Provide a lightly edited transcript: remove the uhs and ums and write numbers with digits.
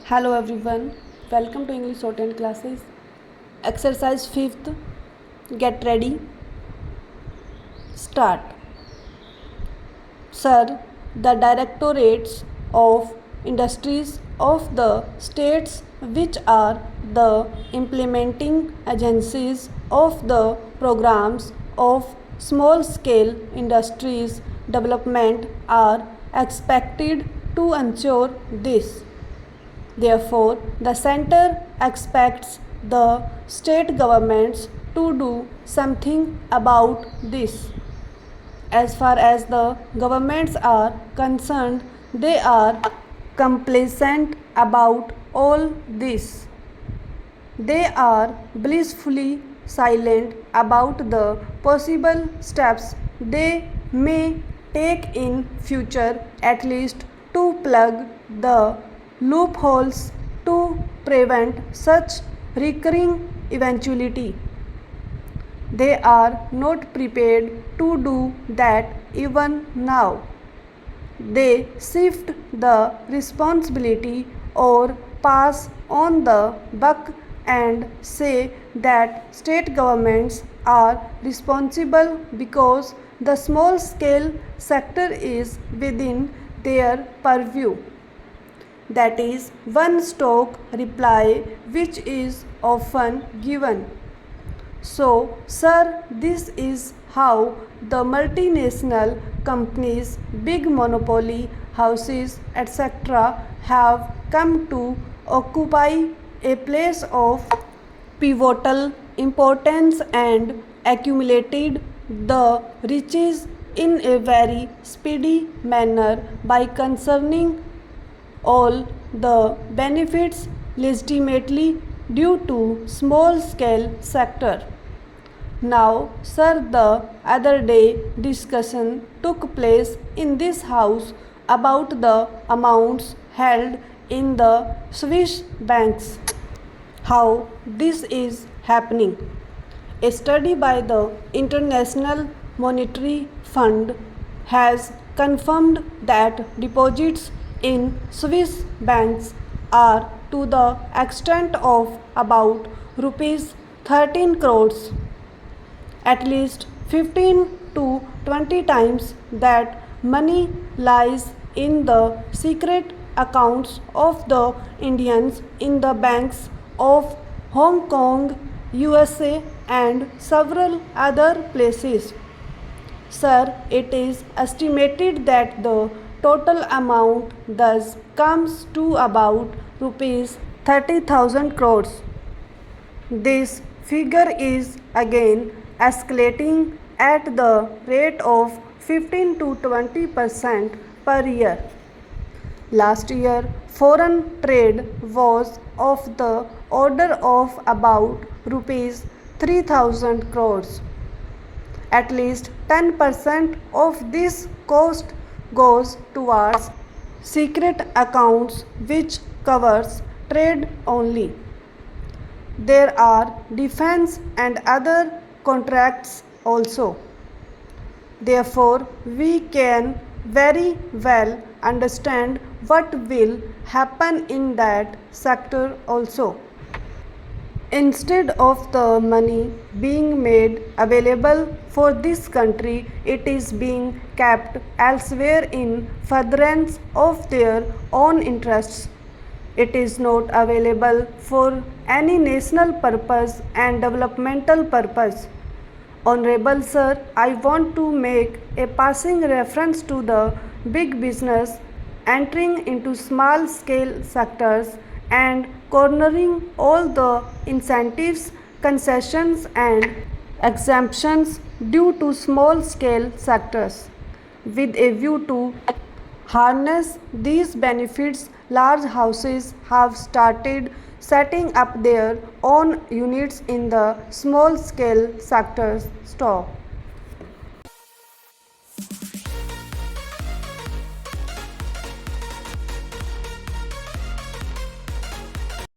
Hello everyone, welcome to English shorthand classes. Exercise 5th. Get ready. Start. Sir, the directorates of industries of the states which are the implementing agencies of the programs of small scale industries development are expected to ensure this. Therefore, the center expects the state governments to do something about this. As far as the governments are concerned, they are complacent about all this. They are blissfully silent about the possible steps they may take in future, at least to plug the loopholes to prevent such recurring eventuality. They are not prepared to do that even now. They shift the responsibility or pass on the buck and say that state governments are responsible because the small scale sector is within their purview. That is one stock reply which is often given. So, sir, this is how the multinational companies, big monopoly houses, etc., have come to occupy a place of pivotal importance and accumulated the riches in a very speedy manner by concerning all the benefits legitimately due to small scale sector. Now, sir, the other day discussion took place in this house about the amounts held in the Swiss banks. How this is happening. A study by the International Monetary Fund has confirmed that deposits in Swiss banks are to the extent of about rupees 13 crores. At least 15 to 20 times that money lies in the secret accounts of the Indians in the banks of Hong Kong, USA, and several other places. Sir, it is estimated that the total amount thus comes to about rupees 30,000 crores. This figure is again escalating at the rate of 15 to 20% per year. Last year, foreign trade was of the order of about rupees 3,000 crores. At least 10% of this cost goes towards secret accounts which covers trade only. There are defense and other contracts also. Therefore, we can very well understand what will happen in that sector also. Instead of the money being made available for this country, it is being kept elsewhere in furtherance of their own interests. It is not available for any national purpose and developmental purpose. Honorable Sir, I want to make a passing reference to the big business entering into small scale sectors and cornering all the incentives, concessions, and exemptions due to small scale sectors. With a view to harness these benefits, large houses have started setting up their own units in the small scale sectors. Stop.